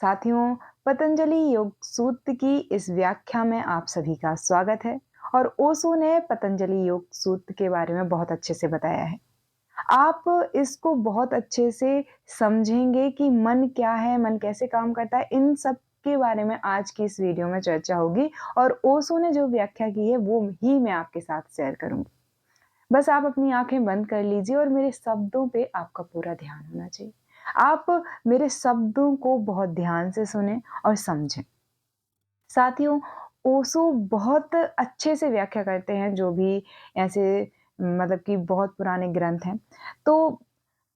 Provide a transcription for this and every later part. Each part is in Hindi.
साथियों, पतंजलि योग सूत्र की इस व्याख्या में आप सभी का स्वागत है। और ओशो ने पतंजलि योग सूत्र के बारे में बहुत अच्छे से बताया है। आप इसको बहुत अच्छे से समझेंगे कि मन क्या है, मन कैसे काम करता है, इन सब के बारे में आज की इस वीडियो में चर्चा होगी। और ओशो ने जो व्याख्या की है वो ही मैं आपके साथ शेयर करूंगी। बस आप अपनी आंखें बंद कर लीजिए और मेरे शब्दों पे आपका पूरा ध्यान होना चाहिए। आप मेरे शब्दों को बहुत ध्यान से सुने और समझें। साथियों, ओशो बहुत अच्छे से व्याख्या करते हैं जो भी ऐसे मतलब कि बहुत पुराने ग्रंथ हैं। तो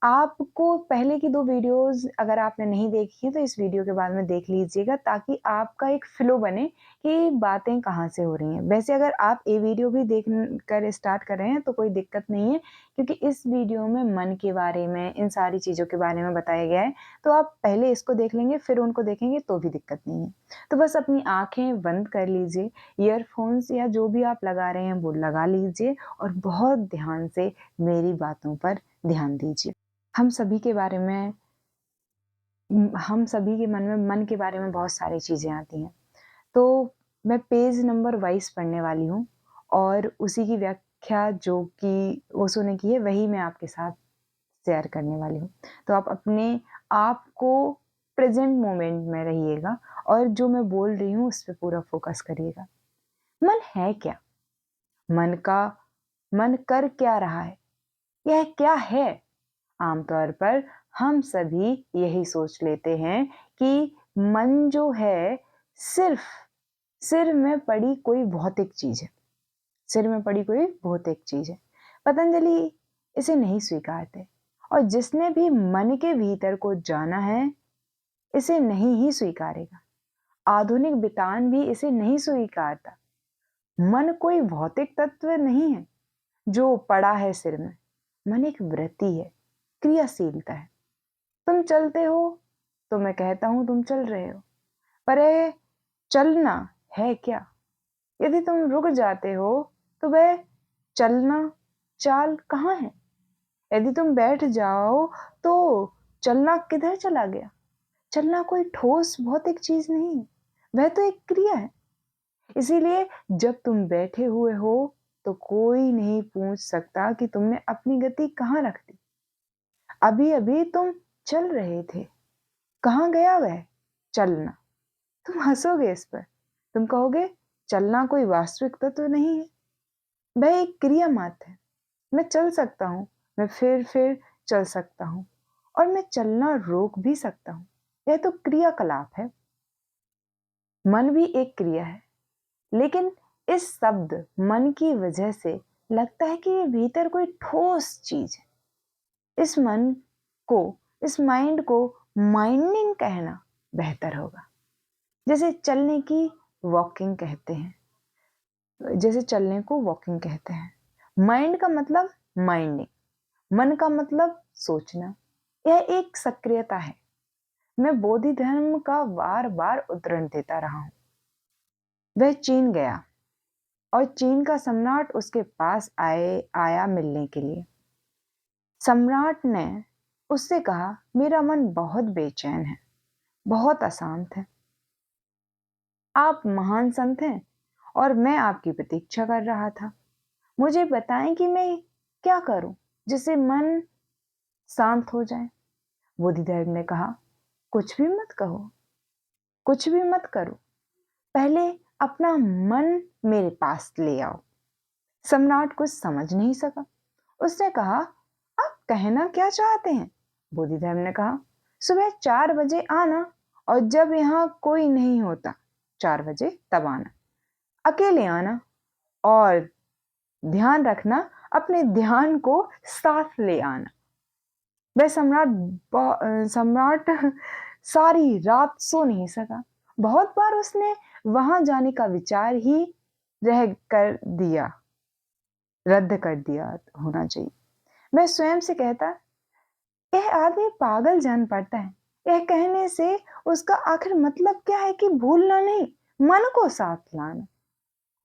आपको पहले की 2 वीडियोज़ अगर आपने नहीं देखी है तो इस वीडियो के बाद में देख लीजिएगा, ताकि आपका एक फ्लो बने कि बातें कहाँ से हो रही हैं। वैसे अगर आप ये वीडियो भी देख कर स्टार्ट कर रहे हैं तो कोई दिक्कत नहीं है, क्योंकि इस वीडियो में मन के बारे में, इन सारी चीज़ों के बारे में बताया गया है। तो आप पहले इसको देख लेंगे फिर उनको देखेंगे तो भी दिक्कत नहीं है। तो बस अपनी आँखें बंद कर लीजिए, ईयरफ़ोन्स या जो भी आप लगा रहे हैं वो लगा लीजिए और बहुत ध्यान से मेरी बातों पर ध्यान दीजिए। हम सभी के बारे में हम सभी के मन के बारे में बहुत सारी चीज़ें आती हैं। तो मैं पेज नंबर वाइज़ पढ़ने वाली हूँ और उसी की व्याख्या जो कि ओशो ने की है वही मैं आपके साथ शेयर करने वाली हूँ। तो आप अपने आप को प्रेज़ेंट मोमेंट में रहिएगा और जो मैं बोल रही हूँ उस पे पूरा फ़ोकस करिएगा। मन है क्या? मन कर क्या रहा है? यह क्या है? आमतौर पर हम सभी यही सोच लेते हैं कि मन जो है सिर्फ सिर में पड़ी कोई भौतिक चीज है। सिर में पड़ी कोई भौतिक चीज है। पतंजलि इसे नहीं स्वीकारते और जिसने भी मन के भीतर को जाना है इसे नहीं ही स्वीकारेगा। आधुनिक विद्वान भी इसे नहीं स्वीकारता। मन कोई भौतिक तत्व नहीं है जो पड़ा है सिर में। मन एक वृत्ति है, क्रियाशीलता है। तुम चलते हो तो मैं कहता हूं तुम चल रहे हो, पर यह चलना है क्या? यदि तुम रुक जाते हो तो वह चलना, चाल कहाँ है? यदि तुम बैठ जाओ तो चलना किधर चला गया? चलना कोई ठोस भौतिक चीज नहीं है, वह तो एक क्रिया है। इसीलिए जब तुम बैठे हुए हो तो कोई नहीं पूछ सकता कि तुमने अपनी गति कहाँ रख दी। अभी अभी तुम चल रहे थे, कहाँ गया वह चलना? तुम हंसोगे इस पर। तुम कहोगे चलना कोई वास्तविक तत्व नहीं है, वह एक क्रिया मात्र है। मैं चल सकता हूँ, मैं फिर चल सकता हूँ और मैं चलना रोक भी सकता हूँ। यह तो क्रियाकलाप है। मन भी एक क्रिया है, लेकिन इस शब्द मन की वजह से लगता है कि ये भीतर कोई ठोस चीज है। इस मन को, इस माइंड को माइंडिंग कहना बेहतर होगा। जैसे चलने की वॉकिंग कहते हैं, जैसे चलने को वॉकिंग कहते हैं। माइंड का मतलब माइंडिंग, मन का मतलब सोचना। यह एक सक्रियता है। मैं बोधि धर्म का बार बार उदाहरण देता रहा हूं। वह चीन गया और चीन का सम्राट उसके पास आया मिलने के लिए। सम्राट ने उससे कहा, मेरा मन बहुत बेचैन है, बहुत अशांत है। आप महान संत हैं और मैं आपकी प्रतीक्षा कर रहा था। मुझे बताएं कि मैं क्या करूं जिससे मन शांत हो जाए। बोधिधर्म ने कहा, कुछ भी मत कहो, कुछ भी मत करो, पहले अपना मन मेरे पास ले आओ। सम्राट कुछ समझ नहीं सका। उसने कहा, आप कहना क्या चाहते हैं? बोधिधर्म ने कहा, सुबह 4 बजे आना और जब यहाँ कोई नहीं होता 4 बजे तब आना। अकेले आना और ध्यान रखना, अपने ध्यान को साथ ले आना। वह सम्राट सारी रात सो नहीं सका। बहुत बार उसने वहां जाने का विचार ही रद्द कर दिया होना चाहिए। मैं स्वयं से कहता, यह आदमी पागल जान पड़ता है। यह कहने से उसका आखिर मतलब क्या है कि भूलना नहीं, मन को साथ लाना।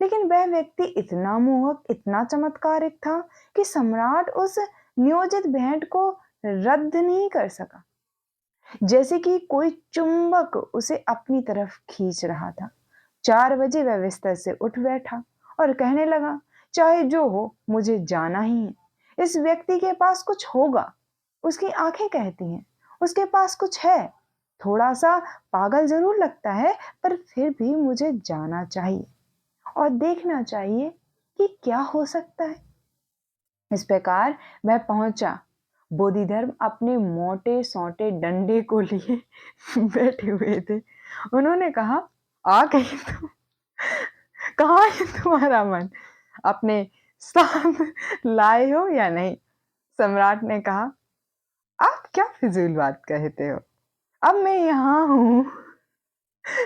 लेकिन वह व्यक्ति इतना मोहक, इतना चमत्कारिक था कि सम्राट उस नियोजित भेंट को रद्द नहीं कर सका। जैसे कि कोई चुंबक उसे अपनी तरफ खींच रहा था। 4 बजे वह बिस्तर से उठ बैठा और कहने लगा, चाहे जो हो मुझे जाना ही है। इस व्यक्ति के पास कुछ होगा, उसकी आंखें कहती हैं, उसके पास कुछ है। थोड़ा सा पागल जरूर लगता है, पर फिर भी मुझे जाना चाहिए और देखना चाहिए कि क्या हो सकता है। इस प्रकार वह पहुंचा। बोधिधर्म अपने मोटे सोटे डंडे को लिए बैठे हुए थे। उन्होंने कहा, आ गई तुम, कहाँ है तुम्हारा मन, अपने साथ लाए हो या नहीं? सम्राट ने कहा, आप क्या फिजूल बात कहते हो, अब मैं यहाँ हूँ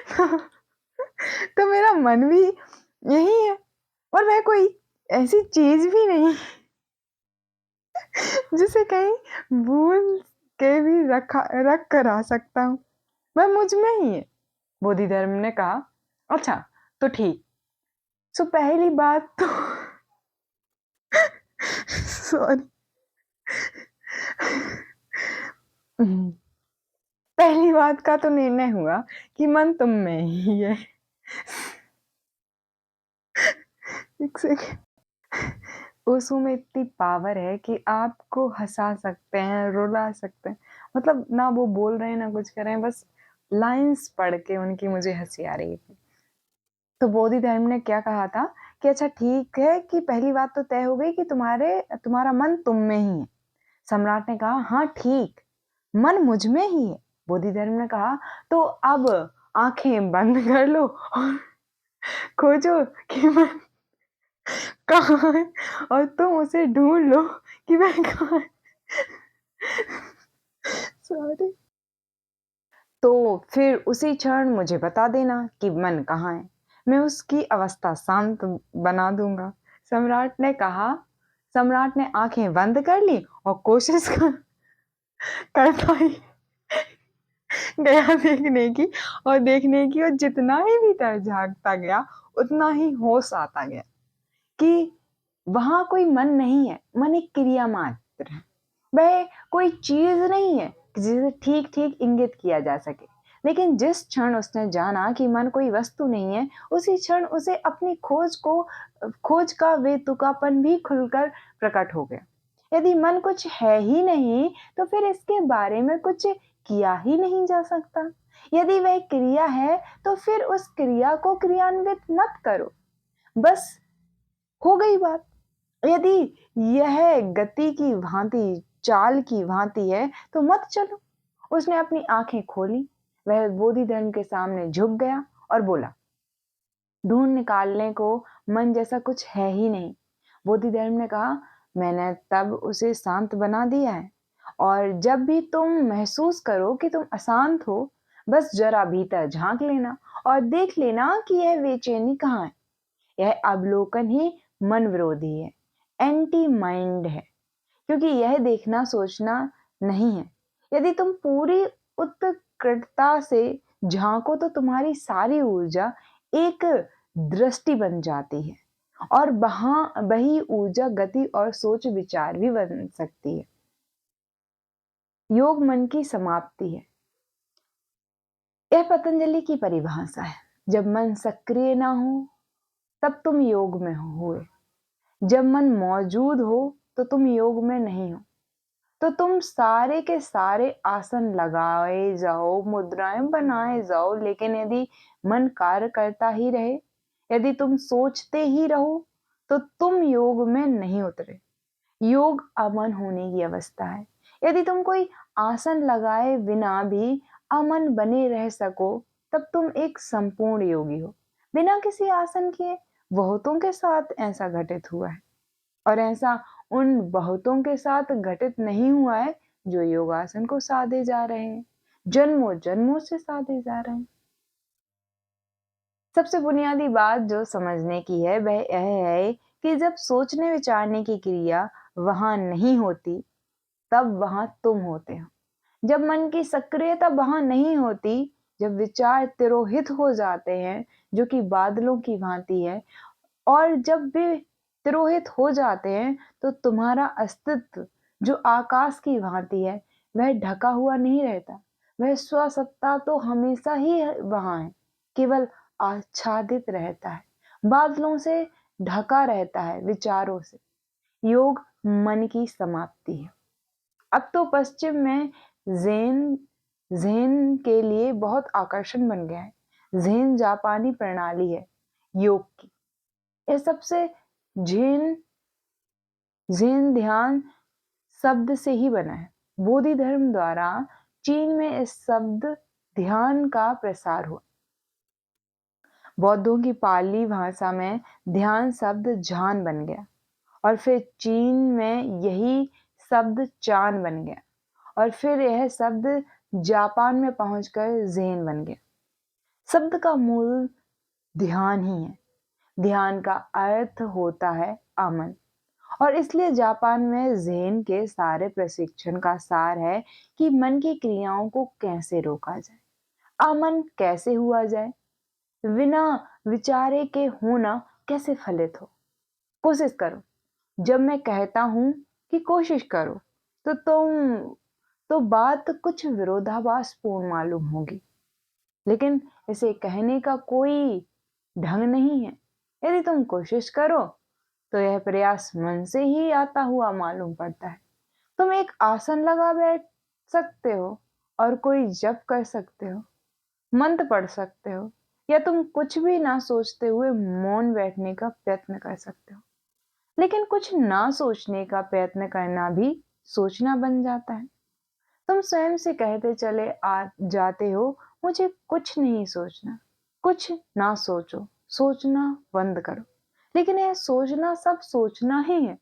तो, तो मेरा मन भी यही है, और वह कोई ऐसी चीज भी नहीं जिसे कहीं भूल के भी रख कर आ सकता हूँ। वह मुझ में ही है। बोधिधर्म ने कहा, अच्छा तो ठीक। सो पहली बात तो सॉरी, पहली बात का तो निर्णय हुआ कि मन तुम में ही है। एक सेकंड। ओशो में इतनी पावर है कि आपको हंसा सकते हैं, रुला सकते हैं। मतलब ना वो बोल रहे हैं ना कुछ कर रहे हैं, बस लाइंस पढ़ के उनकी मुझे हंसी आ रही थी। तो बोधि धर्म ने क्या कहा था कि अच्छा ठीक है कि पहली बात तो तय हो गई कि तुम्हारा मन तुम में ही है। सम्राट ने कहा, हाँ ठीक, मन मुझ में ही है। बोधि धर्म ने कहा, तो अब आंखें बंद कर लो और खोजो कि मन कहाँ है, और तुम उसे ढूंढ लो कि वह कहाँ है। सॉरी। तो फिर उसी क्षण मुझे बता देना कि मन कहाँ है, मैं उसकी अवस्था शांत बना दूंगा। सम्राट ने कहा। सम्राट ने आंखें बंद कर ली और करता ही गया देखने की, और जितना ही भीतर झांकता गया उतना ही होश आता गया कि वहां कोई मन नहीं है, मन एक क्रिया मात्र है। वह कोई चीज नहीं है जिसे ठीक ठीक इंगित किया जा सके। लेकिन जिस क्षण उसने जाना कि मन कोई वस्तु नहीं है, उसी क्षण उसे अपनी खोज का बेतुकापन भी खुलकर प्रकट हो गया। यदि मन कुछ है ही नहीं, तो फिर इसके बारे में कुछ किया ही नहीं जा सकता। यदि वह क्रिया है, तो फिर उस क्रिया को क्रियान्वित मत करो, बस हो गई बात। यदि यह गति की भांति, चाल की भांति है, तो मत चलो। उसने अपनी आंखें खोली। वह बोधि धर्म के सामने झुक गया और बोला, ढूंढ निकालने को मन जैसा कुछ है ही नहीं। बोधि धर्म ने कहा, मैंने तब उसे शांत बना दिया है, और जब भी तुम महसूस करो कि तुम अशांत हो, बस जरा भीतर झांक लेना और देख लेना कि यह बेचैनी कहाँ है। यह अवलोकन ही मन विरोधी है, एंटी माइंड है, क्योंकि यह देखना सोचना नहीं है। यदि तुम पूरी उत्कटता से झांको तो तुम्हारी सारी ऊर्जा एक दृष्टि बन जाती है, और वहां वही ऊर्जा गति और सोच विचार भी बन सकती है। योग मन की समाप्ति है। यह पतंजलि की परिभाषा है। जब मन सक्रिय ना हो, तब तुम योग में हुए। जब मन मौजूद हो, तो तुम योग में नहीं हो। तो तुम सारे के सारे आसन लगाए जाओ, मुद्राएं बनाए जाओ, लेकिन यदि मन कार्य करता ही रहे, यदि तुम सोचते ही रहो, तो तुम योग में नहीं उतरे। योग अमन होने की अवस्था है। यदि तुम कोई आसन लगाए बिना भी अमन बने रह सको, तब तुम एक संपूर्ण योगी हो। बिना किसी आसन किए बहुतों के साथ ऐसा घटित हुआ है, और ऐसा उन बहुतों के साथ घटित नहीं हुआ है जो योगासन को साधे जा रहे हैं, जन्मों जन्मों से साधे जा रहे हैं। सबसे बुनियादी बात जो समझने की है वह यह है कि जब सोचने विचारने की क्रिया वहां नहीं होती, तब वहां तुम होते हो। जब मन की सक्रियता वहां नहीं होती, जब विचार तिरोहित हो जाते हैं, जो कि बादलों की भांति है, और जब भी तिरोहित हो जाते हैं, तो तुम्हारा अस्तित्व जो आकाश की भांति है, वह ढका हुआ नहीं रहता, वह स्वसत्ता तो हमेशा ही वहां है, केवल आच्छादित रहता है, बादलों से ढका रहता है, विचारों से। योग मन की समाप्ति है। अब तो पश्चिम में ज़ेन ज़ेन के लिए बहुत आकर्षण बन गया है। ज़ेन जापानी प्रणाली है योग की। यह सबसे ज़ेन ज़ेन ध्यान शब्द से ही बना है। बोधि धर्म द्वारा चीन में इस शब्द ध्यान का प्रसार हुआ। बौद्धों की पाली भाषा में ध्यान शब्द झान बन गया और फिर चीन में यही शब्द चान बन गया और फिर यह शब्द जापान में पहुंचकर ज़ेन बन गया। शब्द का मूल ध्यान ही है। ध्यान का अर्थ होता है अमन और इसलिए जापान में ज़ेन के सारे प्रशिक्षण का सार है कि मन की क्रियाओं को कैसे रोका जाए, अमन कैसे हुआ जाए, बिना विचारे के होना कैसे फलित हो। कोशिश करो। जब मैं कहता हूं कि कोशिश करो तो बात कुछ विरोधाभासपूर्ण मालूम होगी, लेकिन इसे कहने का कोई ढंग नहीं है। यदि तुम कोशिश करो तो यह प्रयास मन से ही आता हुआ मालूम पड़ता है। तुम एक आसन लगा बैठ सकते हो और कोई जप कर सकते हो, मंत्र पढ़ सकते हो, या तुम कुछ भी ना सोचते हुए मौन बैठने का प्रयत्न कर सकते हो। लेकिन कुछ ना सोचने का प्रयत्न करना भी सोचना बन जाता है। तुम स्वयं से कहते चले आ जाते हो, मुझे कुछ नहीं सोचना, कुछ ना सोचो, सोचना बंद करो। लेकिन यह सोचना सब सोचना ही है।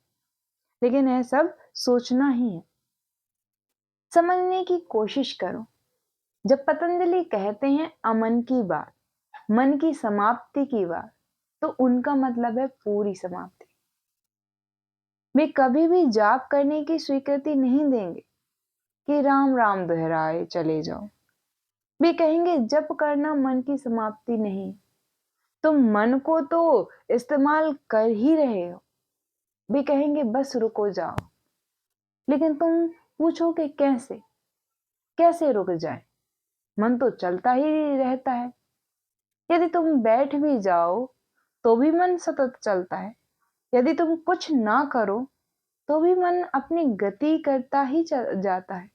लेकिन यह सब सोचना ही है। समझने की कोशिश करो। जब पतंजलि कहते हैं अमन की बात, मन की समाप्ति की बात, तो उनका मतलब है पूरी समाप्ति। वे कभी भी जाप करने की स्वीकृति नहीं देंगे कि राम राम दोहराए चले जाओ। वे कहेंगे जप करना मन की समाप्ति नहीं, तुम मन को तो इस्तेमाल कर ही रहे हो। वे कहेंगे बस रुको जाओ। लेकिन तुम पूछोगे कैसे कैसे रुक जाए, मन तो चलता ही रहता है। यदि तुम बैठ भी जाओ तो भी मन सतत चलता है। यदि तुम कुछ ना करो तो भी मन अपनी गति करता ही जाता है।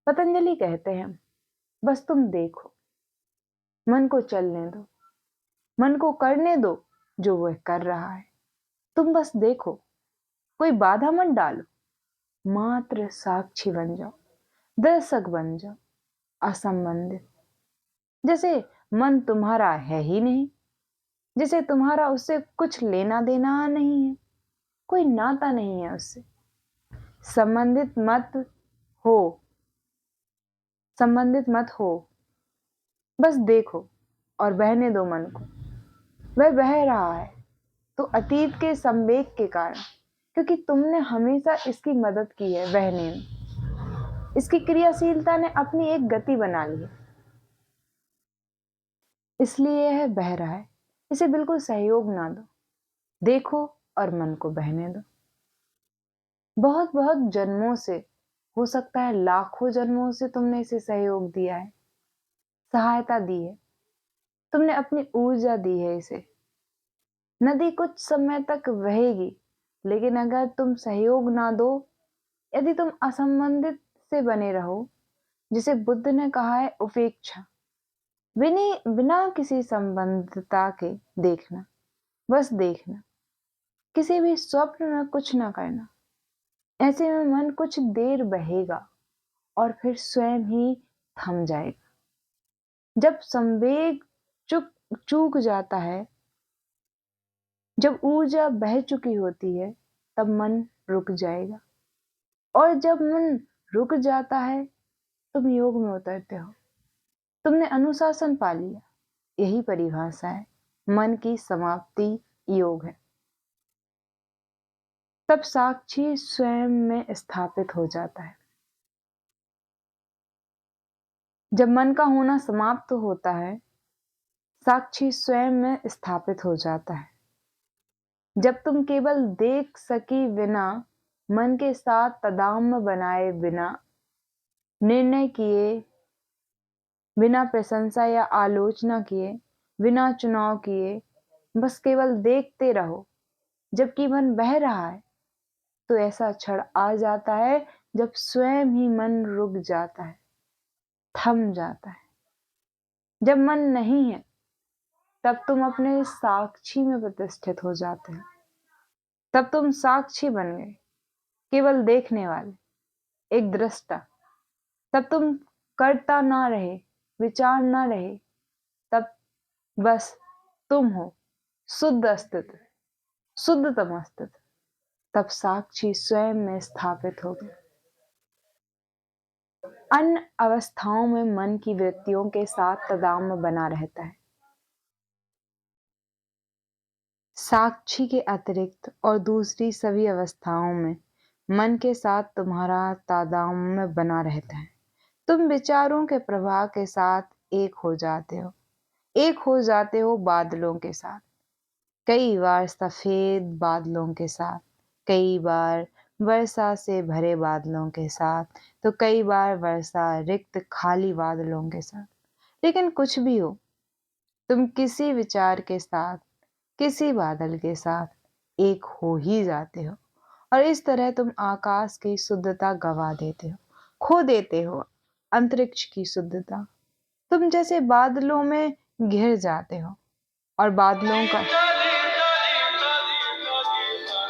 पतंजलि कहते हैं बस तुम देखो, मन को चलने दो, मन को करने दो जो वह कर रहा है। तुम बस देखो, कोई बाधा मत डालो, मात्र साक्षी बन जाओ, दर्शक बन जाओ, असंबंधित। जैसे मन तुम्हारा है ही नहीं, जैसे तुम्हारा उससे कुछ लेना देना नहीं है, कोई नाता नहीं है उससे। संबंधित मत हो, संबंधित मत हो, बस देखो और बहने दो मन को। वह बह रहा है तो अतीत के संवेग के कारण, क्योंकि तुमने हमेशा इसकी मदद की है बहने में। इसकी क्रियाशीलता ने अपनी एक गति बना ली है, इसलिए यह बह रहा है। इसे बिल्कुल सहयोग ना दो, देखो और मन को बहने दो। बहुत बहुत जन्मों से, हो सकता है लाखों जन्मों से तुमने इसे सहयोग दिया है, सहायता दी है, तुमने अपनी ऊर्जा दी है इसे। नदी कुछ समय तक बहेगी, लेकिन अगर तुम सहयोग ना दो, यदि तुम असंबंधित से बने रहो, जिसे बुद्ध ने कहा है उपेक्षा, बिना किसी संबंधता के देखना, बस देखना, किसी भी स्वप्न में कुछ ना करना, ऐसे में मन कुछ देर बहेगा और फिर स्वयं ही थम जाएगा। जब संवेग चूक जाता है, जब ऊर्जा बह चुकी होती है, तब मन रुक जाएगा। और जब मन रुक जाता है, तुम योग में उतरते हो, तुमने अनुशासन पा लिया। यही परिभाषा है, मन की समाप्ति योग है। तब साक्षी स्वयं में स्थापित हो जाता है। जब मन का होना समाप्त होता है, साक्षी स्वयं में स्थापित हो जाता है। जब तुम केवल देख सकी बिना, मन के साथ तादात्म्य बनाए बिना, निर्णय किए बिना प्रशंसा या आलोचना किए, बिना चुनाव किए, बस केवल देखते रहो जबकि मन बह रहा है। तो ऐसा क्षण आ जाता है जब स्वयं ही मन रुक जाता है, थम जाता है। जब मन नहीं है तब तुम अपने साक्षी में प्रतिष्ठित हो जाते हो। तब तुम साक्षी बन गए, केवल देखने वाले, एक दृष्टा। तब तुम करता ना रहे, विचार ना रहे, तब बस तुम हो, शुद्ध अस्तित्व, शुद्धतम अस्तित्व। तब साक्षी स्वयं में स्थापित हो गया। अन्य अवस्थाओं में मन की वृत्तियों के साथ तादात्म्य बना रहता है। साक्षी के अतिरिक्त और दूसरी सभी अवस्थाओं में मन के साथ तुम्हारा तादात्म्य बना रहता है। तुम विचारों के प्रवाह के साथ एक हो जाते हो, एक हो जाते हो बादलों के साथ। कई बार सफेद बादलों के साथ, कई बार वर्षा से भरे बादलों के साथ, तो कई बार वर्षा रिक्त खाली बादलों के साथ। लेकिन कुछ भी हो, तुम किसी विचार के साथ, किसी बादल के साथ एक हो ही जाते हो। और इस तरह तुम आकाश की शुद्धता गवा देते हो, खो देते हो अंतरिक्ष की शुद्धता। तुम जैसे बादलों में घिर जाते हो और बादलों का